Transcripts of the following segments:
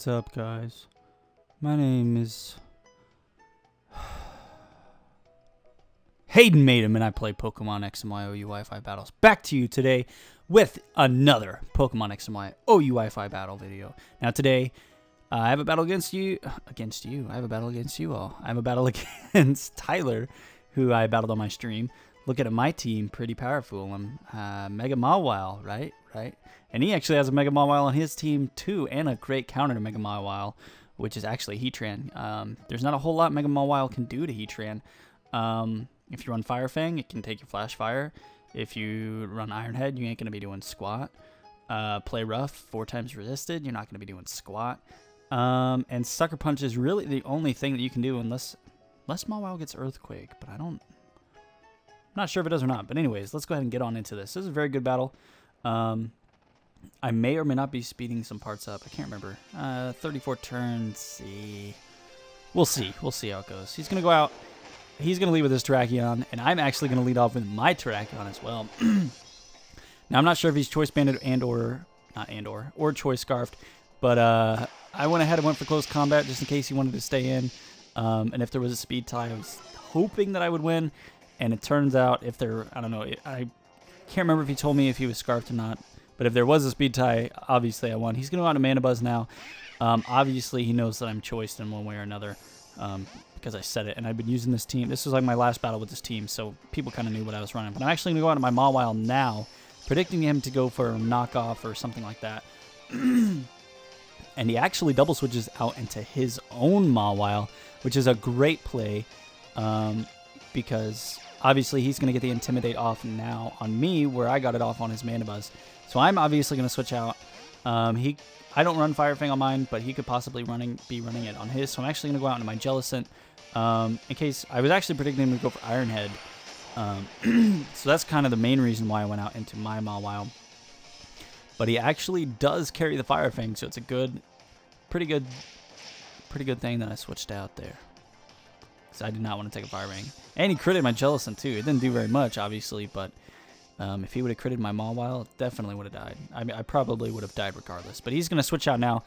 What's up, guys? My name is Hayden Matum, and I play Pokemon X and Y OU Wi-Fi battles. Back to you today with another Pokemon X and Y OU Wi-Fi battle video. Now today, I have a battle against you. I have a battle against you all. I have a battle against Tyler, who I battled on my stream. Looking at my team, pretty powerful. I'm Mega Mawile, right? And he actually has a Mega Mawile on his team too, and a great counter to Mega Mawile, which is actually Heatran. There's not a whole lot Mega Mawile can do to Heatran. If you run Fire Fang, it can take your Flash Fire. If you run Iron Head, you ain't going to be doing squat. Play Rough, 4 times resisted, you're not going to be doing squat. And Sucker Punch is really the only thing that you can do unless Mawile gets Earthquake, but I'm not sure if it does or not. But anyways, let's go ahead and get on into this. This is a very good battle. I may or may not be speeding some parts up. I can't remember. 34 turns. See. We'll see. We'll see how it goes. He's going to go out. He's going to lead with his Terrakion, and I'm actually going to lead off with my Terrakion as well. Now, I'm not sure if he's Choice Banded or Choice Scarfed, but I went ahead and went for close combat just in case he wanted to stay in. And if there was a speed tie, I was hoping that I would win. And it turns out if there, I don't know, I can't remember if he told me if he was Scarfed or not. But if there was a speed tie, obviously I won. He's going to go out to Mana Buzz now. Obviously, he knows that I'm choiced in one way or another because I said it. And I've been using this team. This was like my last battle with this team, so people kind of knew what I was running. But I'm actually going to go out to my Mawile now, predicting him to go for a knockoff or something like that. And he actually double switches out into his own Mawile, which is a great play because obviously he's going to get the Intimidate off now on me where I got it off on his Mana Buzz. So I'm obviously going to switch out. I don't run Fire Fang on mine, but he could possibly be running it on his. So I'm actually going to go out into my Jellicent in case I was actually predicting him to go for Iron Head. So that's kind of the main reason why I went out into my Mawile. But he actually does carry the Fire Fang, so it's a pretty good thing that I switched out there. Because I did not want to take a Fire Fang. And he critted my Jellicent too. It didn't do very much, obviously, but if he would have critted my Mawile, it definitely would have died. I probably would have died regardless. But he's going to switch out now.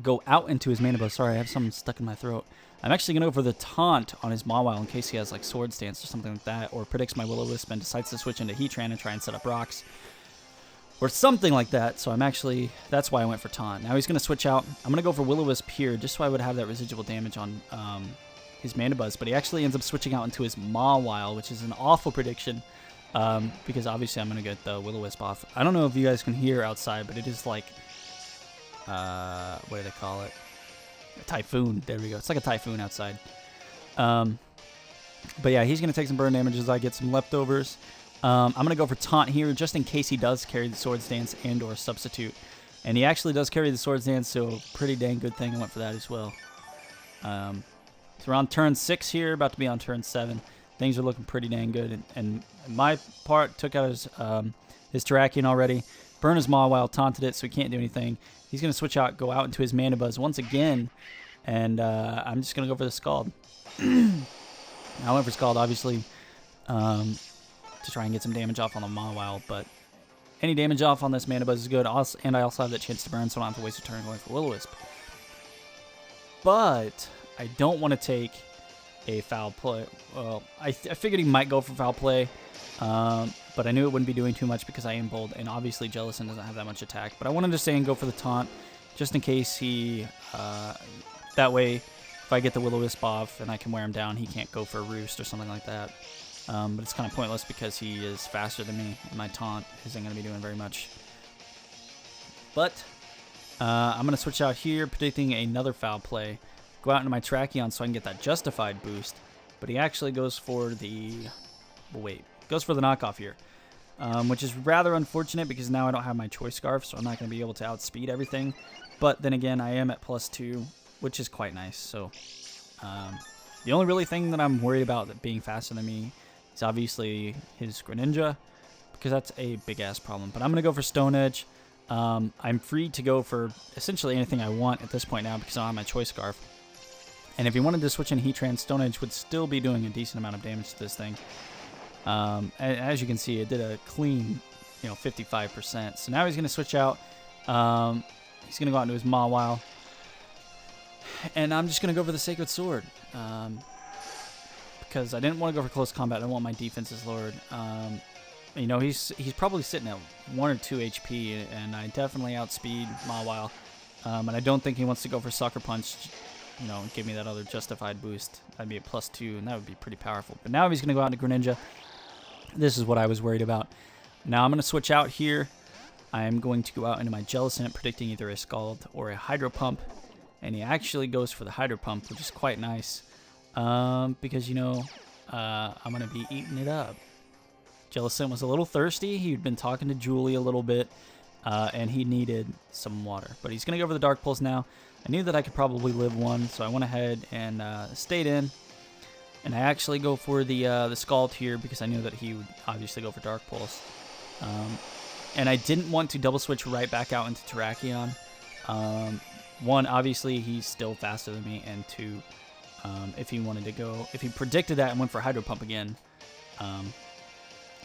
Go out into his Mana Buzz. Sorry, I have something stuck in my throat. I'm actually going to go for the Taunt on his Mawile in case he has like Sword Stance or something like that. Or predicts my Will-O-Wisp and decides to switch into Heatran and try and set up rocks. Or something like that. So that's why I went for Taunt. Now he's going to switch out. I'm going to go for Will-O-Wisp here just so I would have that residual damage on his Mana Buzz, but he actually ends up switching out into his Mawile, which is an awful prediction because obviously I'm going to get the Will-O-Wisp off. I don't know if you guys can hear outside, but it is like, what do they call it? A typhoon. There we go. It's like a typhoon outside. But yeah, he's going to take some burn damage as I get some leftovers. I'm going to go for Taunt here just in case he does carry the Sword Stance and or Substitute. And he actually does carry the Sword Stance, so pretty dang good thing I went for that as well. So we're on turn 6 here, about to be on turn 7. Things are looking pretty dang good. And my part took out his Terrakion already. Burned his Mawile, taunted it, so he can't do anything. He's going to switch out, go out into his Mana Buzz once again. And I'm just going to go for the Scald. I went for Scald, obviously, to try and get some damage off on the Mawile. But any damage off on this Mana Buzz is good. And I also have that chance to burn, so I don't have to waste a turn going for Will-O-Wisp. But I don't want to take a foul play. Well, I figured he might go for foul play, but I knew it wouldn't be doing too much because I am bold, and obviously Jellicent doesn't have that much attack. But I wanted to stay and go for the Taunt, just in case he, that way, if I get the Will-O-Wisp off and I can wear him down, he can't go for a Roost or something like that. But it's kind of pointless because he is faster than me, and my Taunt isn't going to be doing very much. But I'm going to switch out here, predicting another foul play. Go out into my Terrakion so I can get that Justified boost. But he actually goes for the... goes for the knockoff here. Which is rather unfortunate because now I don't have my Choice Scarf, so I'm not going to be able to outspeed everything. But then again, I am at +2, which is quite nice. So the only really thing that I'm worried about that being faster than me is obviously his Greninja, because that's a big-ass problem. But I'm going to go for Stone Edge. I'm free to go for essentially anything I want at this point now because I don't have my Choice Scarf. And if you wanted to switch in Heatran, Stone Edge would still be doing a decent amount of damage to this thing. As you can see, it did a clean, 55%. So now he's going to switch out. He's going to go out into his Mawile. And I'm just going to go for the Sacred Sword. Because I didn't want to go for close combat. I don't want my defenses lowered. You know, he's probably sitting at 1 or 2 HP, and I definitely outspeed Mawile. And I don't think he wants to go for Sucker Punch, you know, and give me that other justified boost. That'd be a +2, and that would be pretty powerful. But now he's going to go out into Greninja. This is what I was worried about. Now I'm going to switch out here. I'm going to go out into my Jellicent, predicting either a Scald or a Hydro Pump. And he actually goes for the Hydro Pump, which is quite nice. Because, you know, I'm going to be eating it up. Jellicent was a little thirsty. He'd been talking to Julie a little bit, and he needed some water. But he's going to go for the Dark Pulse now. I knew that I could probably live one, so I went ahead and stayed in. And I actually go for the Scald here because I knew that he would obviously go for Dark Pulse. And I didn't want to double switch right back out into Terrakion. One, obviously he's still faster than me, and two, if he predicted that and went for Hydro Pump again,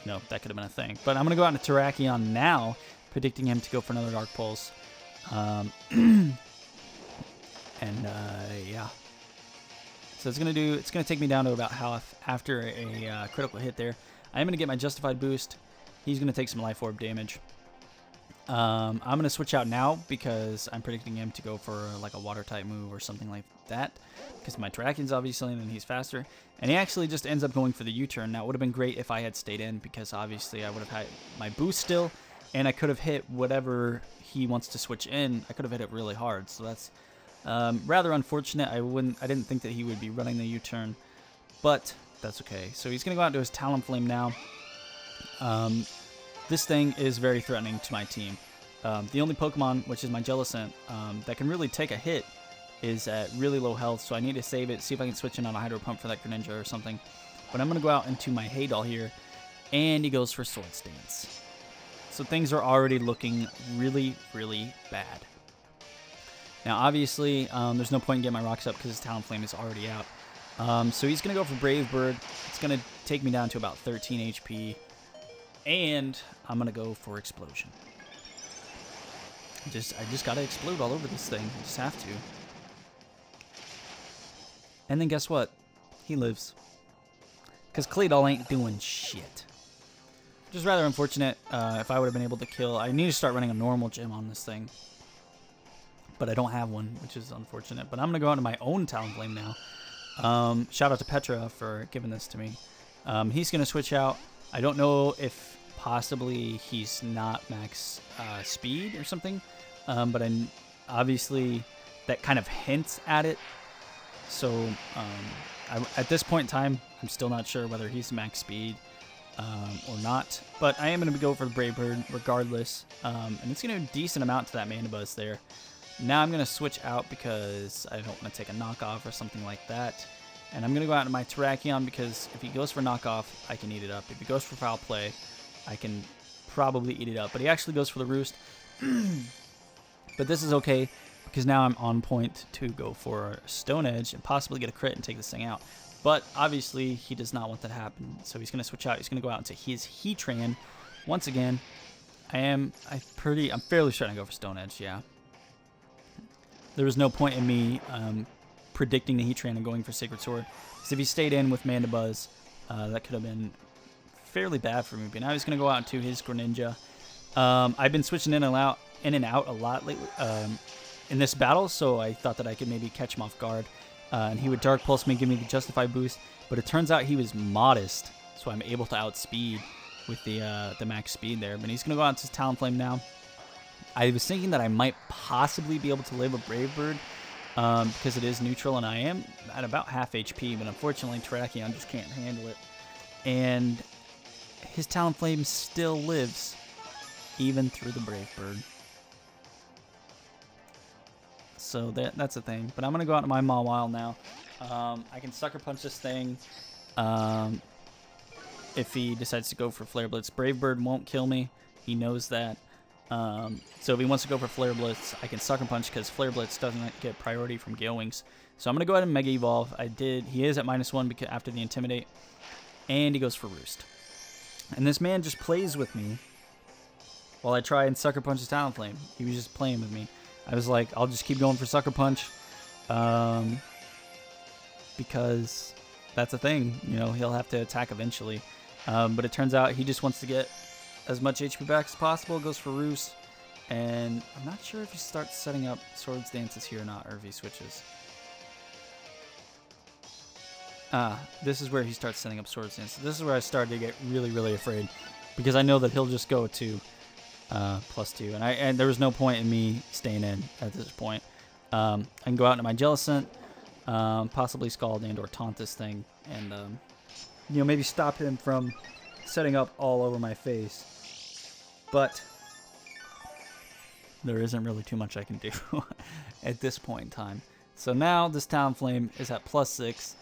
no, that could have been a thing. But I'm going to go out into Terrakion now, predicting him to go for another Dark Pulse. Yeah. So it's going to take me down to about half after a critical hit there. I am going to get my Justified boost. He's going to take some Life Orb damage. I'm going to switch out now because I'm predicting him to go for like a Water type move or something like that. Because my Terrakion's obviously, and then he's faster. And he actually just ends up going for the U-turn. Now, it would have been great if I had stayed in because obviously I would have had my boost still. And I could have hit whatever he wants to switch in. I could have hit it really hard. So that's rather unfortunate. I didn't think that he would be running the U-turn. But that's okay. So he's going to go out to his Talonflame now. This thing is very threatening to my team. The only Pokemon, which is my Jellicent, that can really take a hit is at really low health, so I need to save it, see if I can switch in on a Hydro Pump for that Greninja or something. But I'm going to go out into my Hayden here, and he goes for Swords Dance. So things are already looking really, really bad. Now, obviously, there's no point in getting my rocks up because his Talonflame is already out. So he's going to go for Brave Bird. It's going to take me down to about 13 HP. And I'm going to go for Explosion. I just got to explode all over this thing. I just have to. And then guess what? He lives. Because Claydol ain't doing shit. Which is rather unfortunate. If I would have been able to kill... I need to start running a normal gym on this thing. But I don't have one, which is unfortunate. But I'm going to go into my own Talonflame now. Shout out to Petra for giving this to me. He's going to switch out. I don't know if possibly he's not max speed or something, but obviously that kind of hints at it. So at this point in time, I'm still not sure whether he's max speed or not, but I am going to go for the Brave Bird regardless, and it's going to do a decent amount to that Mandibuzz there. Now I'm going to switch out because I don't want to take a knockoff or something like that. And I'm going to go out into my Terrakion because if he goes for knockoff, I can eat it up. If he goes for foul play, I can probably eat it up. But he actually goes for the Roost. But this is okay because now I'm on point to go for Stone Edge and possibly get a crit and take this thing out. But obviously, he does not want that to happen. So he's going to switch out. He's going to go out into his Heatran. Once again, I'm fairly starting to go for Stone Edge, yeah. There was no point in me predicting the Heatran and going for Sacred Sword. Because if he stayed in with Mandibuzz, that could have been fairly bad for me. But now he's going to go out into his Greninja. I've been switching in and out a lot lately in this battle, so I thought that I could maybe catch him off guard. And he would Dark Pulse me, give me the Justified boost. But it turns out he was modest, so I'm able to outspeed with the max speed there. But he's going to go out into his Talonflame now. I was thinking that I might possibly be able to live a Brave Bird because it is neutral, and I am at about half HP, but unfortunately Terrakion just can't handle it. And his Talonflame still lives, even through the Brave Bird. So that's the thing. But I'm going to go out to my Mawile now. I can Sucker Punch this thing if he decides to go for Flare Blitz. Brave Bird won't kill me. He knows that. So if he wants to go for Flare Blitz, I can Sucker Punch because Flare Blitz doesn't get priority from Gale Wings. So I'm going to go ahead and Mega Evolve. He is at -1 because after the Intimidate. And he goes for Roost. And this man just plays with me while I try and Sucker Punch his Talonflame. He was just playing with me. I was like, I'll just keep going for Sucker Punch, because that's a thing. You know, he'll have to attack eventually. But it turns out he just wants to get as much HP back as possible. Goes for Roost. And I'm not sure if he starts setting up Swords Dances here or not, or if he switches. This is where he starts setting up Swords Dances. This is where I started to get really, really afraid, because I know that he'll just go to +2, and there was no point in me staying in at this point. I can go out into my Jellicent, possibly Scald and or taunt this thing, and you know, maybe stop him from setting up all over my face. But there isn't really too much I can do at this point in time. So now this Talonflame is at +6.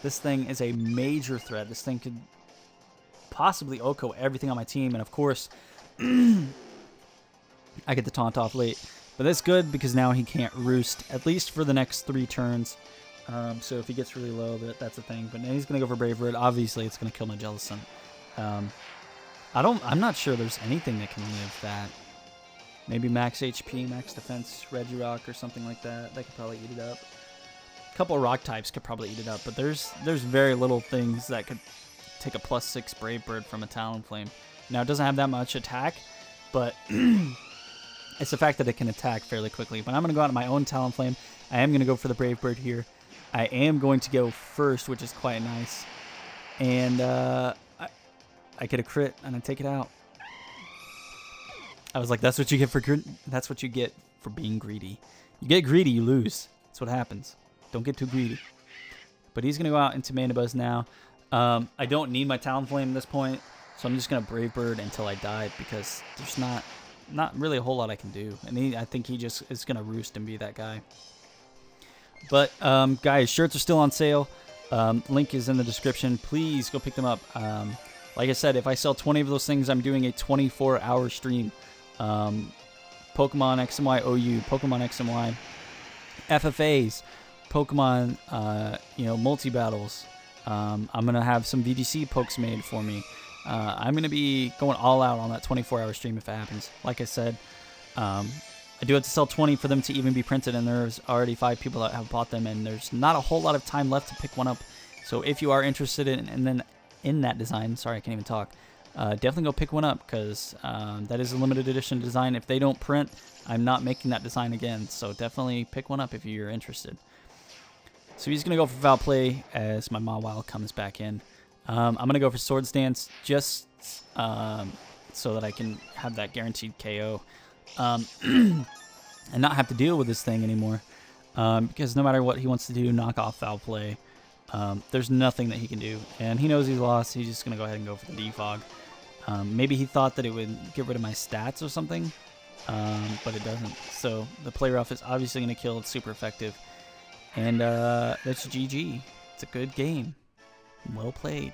This thing is a major threat. This thing could possibly OHKO everything on my team, and of course, I get the taunt off late. But that's good because now he can't Roost, at least for the next 3 turns. So if he gets really low, that's a thing. But now he's going to go for Brave Bird. Obviously, it's going to kill my Jellicent. I'm not sure there's anything that can live that. Maybe max HP, max defense, Regirock or something like that. That could probably eat it up. A couple of rock types could probably eat it up, but there's very little things that could take a +6 Brave Bird from a Talonflame. Now, it doesn't have that much attack, but it's the fact that it can attack fairly quickly. But I'm going to go out on my own Talonflame. I am going to go for the Brave Bird here. I am going to go first, which is quite nice. And I get a crit, and I take it out. I was like, that's what you get for being greedy. You get greedy, you lose. That's what happens. Don't get too greedy. But he's going to go out into Mana Buzz now. I don't need my Talonflame at this point, so I'm just going to Brave Bird until I die, because there's not really a whole lot I can do. And I think he just is going to Roost and be that guy. But, guys, shirts are still on sale. Link is in the description. Please go pick them up. Like I said, if I sell 20 of those things, I'm doing a 24-hour stream. Pokemon XY OU, Pokemon XY, FFAs, Pokemon, multi-battles. I'm going to have some VGC pokes made for me. I'm going to be going all out on that 24-hour stream if it happens. Like I said, I do have to sell 20 for them to even be printed, and there's already 5 people that have bought them, and there's not a whole lot of time left to pick one up. So if you are interested in that design, sorry, I can't even talk, definitely go pick one up, because that is a limited edition design. If they don't print, I'm not making that design again, so definitely pick one up if you're interested. So he's going to go for Foul Play as my Mawile comes back in. I'm going to go for Swords Dance just so that I can have that guaranteed KO and not have to deal with this thing anymore, because no matter what he wants to do, knock off Foul Play, there's nothing that he can do, and he knows he's lost. He's just going to go ahead and go for the Defog. Maybe he thought that it would get rid of my stats or something, but it doesn't. So the Play Rough is obviously going to kill. It's super effective. And that's GG. It's a good game. Well played.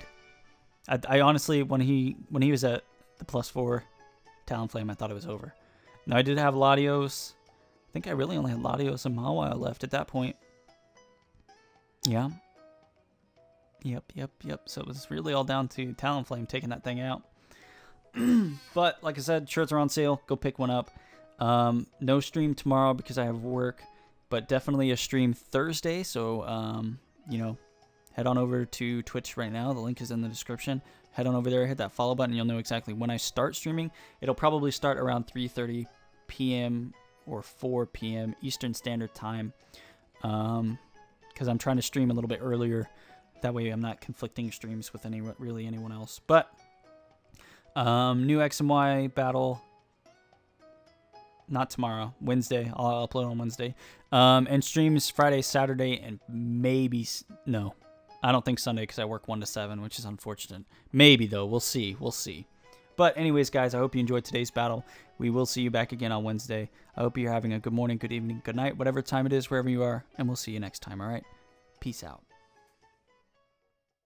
I honestly, when he was at the +4 Talonflame, I thought it was over. Now, I did have Latios. I think I really only had Latios and Mawile left at that point. Yeah. Yep. So it was really all down to Talonflame taking that thing out. But, like I said, shirts are on sale. Go pick one up. No stream tomorrow because I have work, but definitely a stream Thursday. So, head on over to Twitch right now. The link is in the description. Head on over there, hit that follow button, and you'll know exactly when I start streaming. It'll probably start around 3:30 p.m. or 4 p.m. Eastern Standard Time, because I'm trying to stream a little bit earlier. That way I'm not conflicting streams with really anyone else. But new X and Y battle, not tomorrow, Wednesday. I'll upload on Wednesday. And streams Friday, Saturday, and maybe, no, I don't think Sunday because I work 1 to 7, which is unfortunate. Maybe, though. We'll see. But anyways, guys, I hope you enjoyed today's battle. We will see you back again on Wednesday. I hope you're having a good morning, good evening, good night, whatever time it is, wherever you are, and we'll see you next time, all right? Peace out.